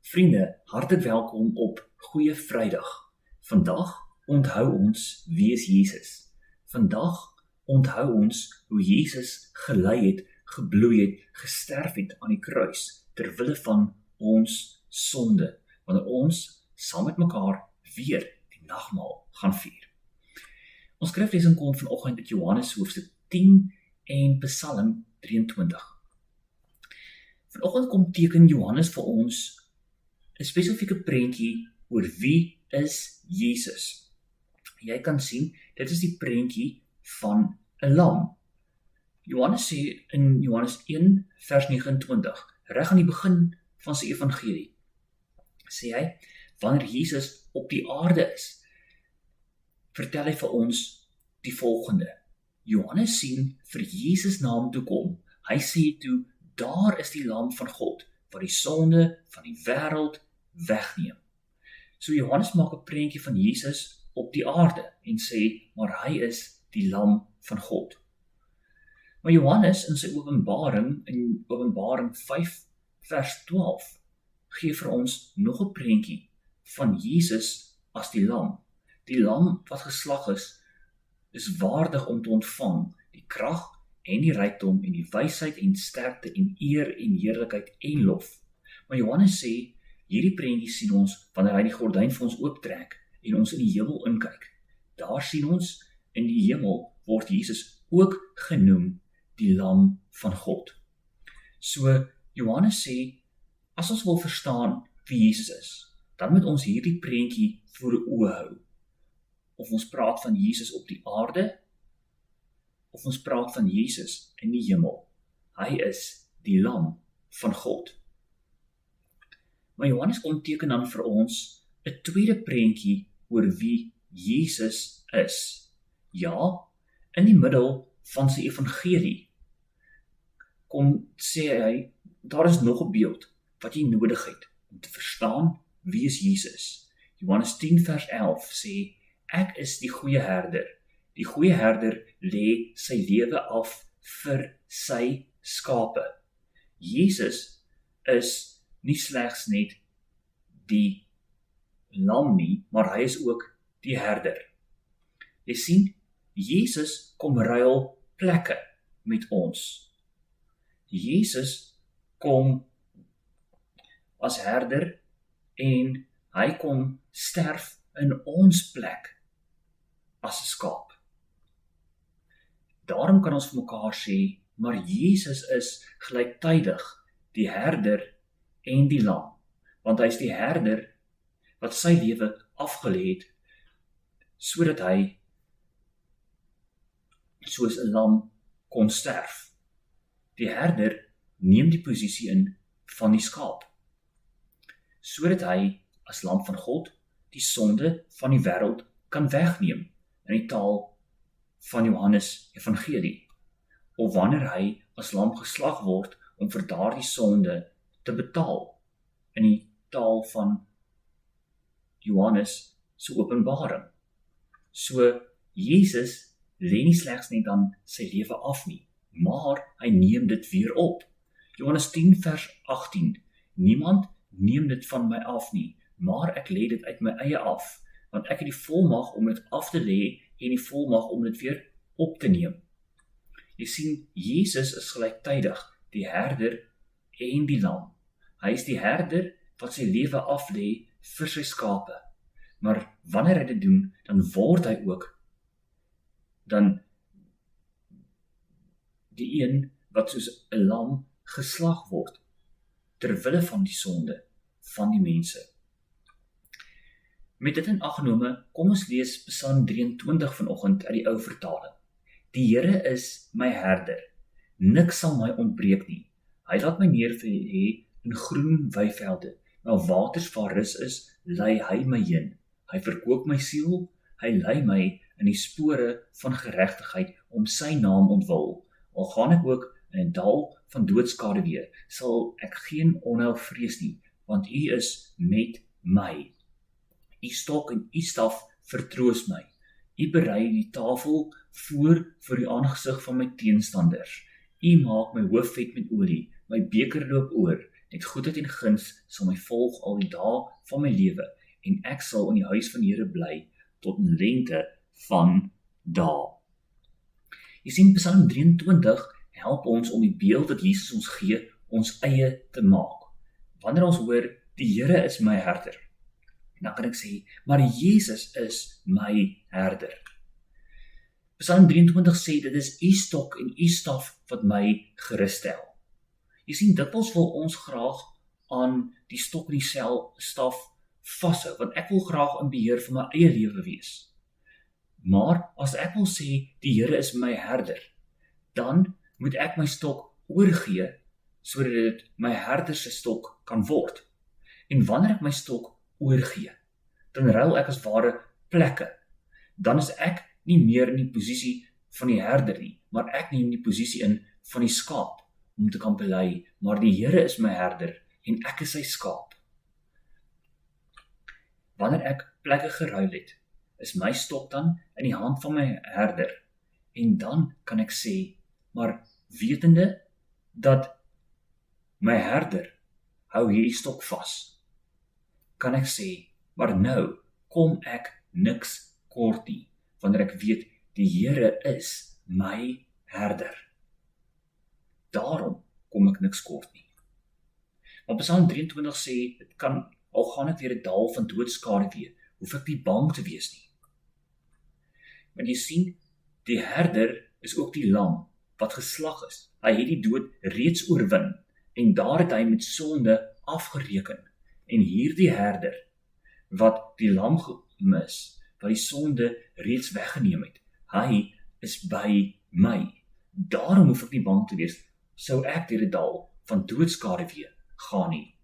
Vriende, hartlik welkom op Goeie Vrydag. Vandag onthou ons wie is Jesus. Vandag onthou ons hoe Jesus gelei het, gebloei het, gesterf het aan die kruis, ter wille van ons sonde, wanneer ons saam met mekaar weer die nagmaal gaan vier. Ons skriflesing kom vanoggend uit Johannes hoofstuk 10 en Psalm 23. Vanoggend kom teken Johannes vir ons 'n spesifieke prentjie oor wie is Jesus. Jy kan sien, dit is die prentjie van 'n lam. Johannes sê in Johannes 1 vers 29, reg aan die begin van sy evangelie, sê hy, wanneer Jesus op die aarde is, vertel hy vir ons die volgende. Johannes sien vir Jesus naam toe kom. Hy sê toe, daar is die lam van God, wat die sonde van die wêreld wegneem. So Johannes maak 'n prentjie van Jesus op die aarde en sê, maar hy is die lam van God. Maar Johannes in sy openbaring, in Openbaring 5 vers 12, gee vir ons nog 'n prentjie van Jesus as die lam. Die lam wat geslag is waardig om te ontvang die krag en die rykdom en die wysheid en sterkte en eer en heerlikheid en lof. Maar Johannes sê, hierdie prentjie sien ons wanneer hy die gordyn vir ons ooptrek en ons in die hemel inkyk. Daar sien ons, in die hemel word Jesus ook genoem die lam van God. So Johannes sê, as ons wil verstaan wie Jesus is, dan moet ons hierdie prentjie voor oë hou. Of ons praat van Jesus op die aarde, of ons praat van Jesus in die hemel. Hy is die lam van God. Maar Johannes kom teken dan vir ons 'n tweede prentjie oor wie Jesus is. Ja, in die middel van sy evangelie sê hy, daar is nog 'n beeld wat jy nodig het om te verstaan wie is Jesus. Johannes 10 vers 11 sê, ek is die goeie herder. Die goeie herder lê sy lewe af vir sy skape. Jesus is nie slegs net die lam nie, maar hy is ook die herder. Jy sien, Jesus kom ruil plekke met ons. Jesus kom as herder en hy kom sterf in ons plek as 'n skaap. Daarom kan ons vir mekaar sê, maar Jesus is gelyktydig die herder en die lam, want hy is die herder wat sy lewe afgelê het, sodat hy soos 'n lam kon sterf. Die herder neem die posisie in van die skaap, sodat hy as lam van God die sonde van die wêreld kan wegneem, in die taal van Johannes evangelie, of wanneer hy as lam geslag word om vir daardie sonde te betaal, in die taal van Johannes se openbaring. So Jesus lê nie slegs net dan sy lewe af nie, maar hy neem dit weer op. Johannes 10 vers 18, niemand neem dit van my af nie, maar ek lê dit uit my eie af, want ek het die volmag om dit af te lê en die volmag om dit weer op te neem. Jy sien, Jesus is gelyktydig die herder en die lam. Hy is die herder wat sy lewe af lê vir sy skape. Maar wanneer hy dit doen, dan word hy ook dan die een wat soos 'n lam geslag word, ter wille van die sonde van die mense. Met dit in ag genome, kom ons lees Psalm 23 vanoggend uit die ou vertaling. Die Here is my herder, niks sal my ontbreek nie. Hy laat my neerlê in groen weivelde, waar waters waar rus is, lei hy my heen. Hy verkoop my siel, hy lei my in die spore van geregtigheid om sy naam ontwil. Al gaan ek ook in 'n dal van doodskaduwee, sal ek geen onheil vrees nie, want U is met my. U stok en U staf vertroos my. U berei die tafel voor die aangesig van my teenstanders. U maak my hoof vet met olie, my beker loop oor. Net goedheid en guns sal my volg al die dae van my lewe, en ek sal in die huis van die Here bly tot in lengte van dae. Jy sien, Psalm 23 help ons om die beeld wat Jesus ons gee, ons eie te maak. Wanneer ons hoor, die Here is my herder, dan kan ek sê, maar Jesus is my herder. Psalm 23 sê, dit is u stok en u staf wat my gerus stel. Jy sien, dikwels wil ons graag aan die stok en die staf vashou, want ek wil graag in beheer van my eie lewe wees. Maar as ek wil sê, die Here is my herder, dan moet ek my stok oorgee, sodat dit my herder se stok kan word. En wanneer ek my stok oorgee, dan ruil ek as ware plekke. Dan is ek nie meer in die posisie van die herder nie, maar ek neem die posisie in van die skaap, om te kan bely, maar die Here is my herder, en ek is sy skaap. Wanneer ek plekke geruil het, is my stok dan in die hand van my herder, en dan kan ek sê, maar wetende dat my herder hou hierdie stok vas, kan ek sê, maar nou kom ek niks kort nie, wanneer ek weet, die Here is my herder. Daarom kom ek niks kort nie. Maar Psalm 23 sê, dit kan, al gaan ek deur 'n dal van doodskaduwee, hoef ek nie bang te wees nie. Want jy sien, die herder is ook die lam wat geslag is. Hy het die dood reeds oorwin, en daar het hy met sonde afgereken. En hierdie herder, wat die lam gemis, wat die sonde reeds weggeneem het, hy is by my. Daarom hoef ek nie bang te wees, sou ek deur 'n dal van doodskaduwee gaan nie.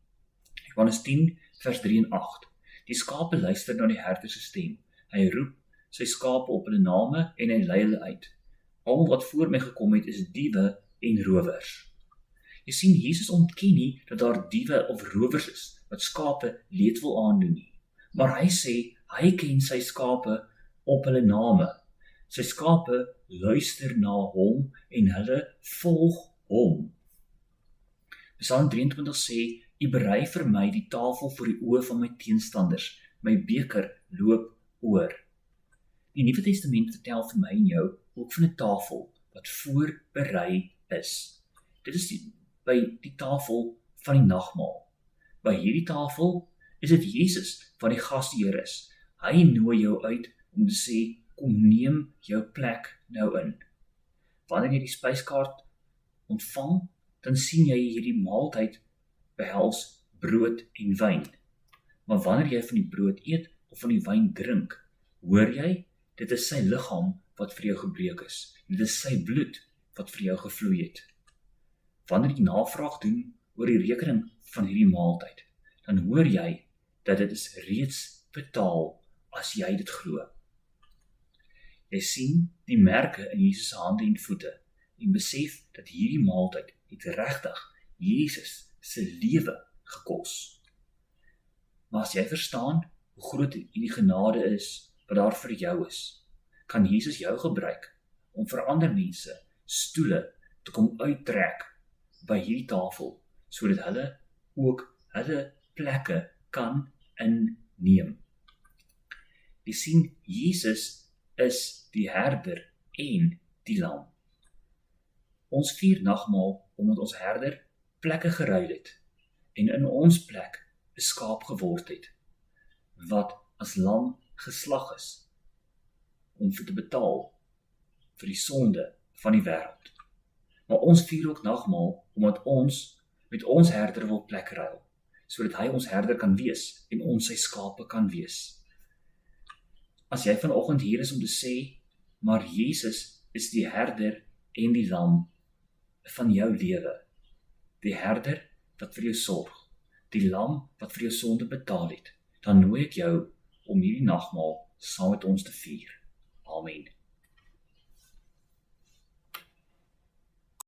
Johannes 10 vers 3 en 8. Die skape luister na die herder se stem. Hy roep sy skape op hulle name en hy lei hulle uit. Almal wat voor my gekom het is diewe en rowers. Jy sien, Jesus ontken nie dat daar diewe of rowers is wat skape leed wil aandoen nie. Maar hy sê, hy ken sy skape op hulle name. Sy skape luister na hom en hulle volg hom. Psalm 23 sê, U berei vir my die tafel voor die oë van my teenstanders, my beker loop oor. Die Nuwe Testament vertel vir my en jou ook van 'n tafel wat voorberei is. Dit is by die tafel van die nagmaal. By hierdie tafel is dit Jesus wat die gasheer is. Hy nooi jou uit om te sê, kom neem jou plek nou in. Wanneer jy die spyskaart ontvang, dan sien jy hierdie maaltyd behels brood en wyn. Maar wanneer jy van die brood eet of van die wyn drink, hoor jy, dit is sy liggaam wat vir jou gebreek is. Dit is sy bloed wat vir jou gevloei het. Wanneer jy navraag doen oor die rekening van hierdie maaltyd, dan hoor jy dat dit is reeds betaal as jy dit glo. Jy sien die merke in Jesus se hande en voete en besef dat hierdie maaltyd het regtig Jesus se lewe gekos. Maar as jy verstaan hoe groot die genade is wat daar vir jou is, kan Jesus jou gebruik om vir ander mense stoele te kom uittrek by hierdie tafel, sodat hulle ook hulle plekke kan inneem. Jy sien, Jesus is die herder en die lam. Ons vier nagmaal omdat ons herder plekke geruil het en in ons plek 'n skaap geword het, wat as lam geslag is om vir te betaal vir die sonde van die wêreld. Maar ons vier ook nagmaal omdat ons met ons herder wil plek ruil, sodat hy ons herder kan wees en ons sy skape kan wees. As jy vanoggend hier is om te sê, maar Jesus is die herder en die lam van jou lewe, die herder wat vir jou sorg, die lam wat vir jou sonde betaal het, dan nooi ek jou om hierdie nagmaal saam met ons te vier. Amen.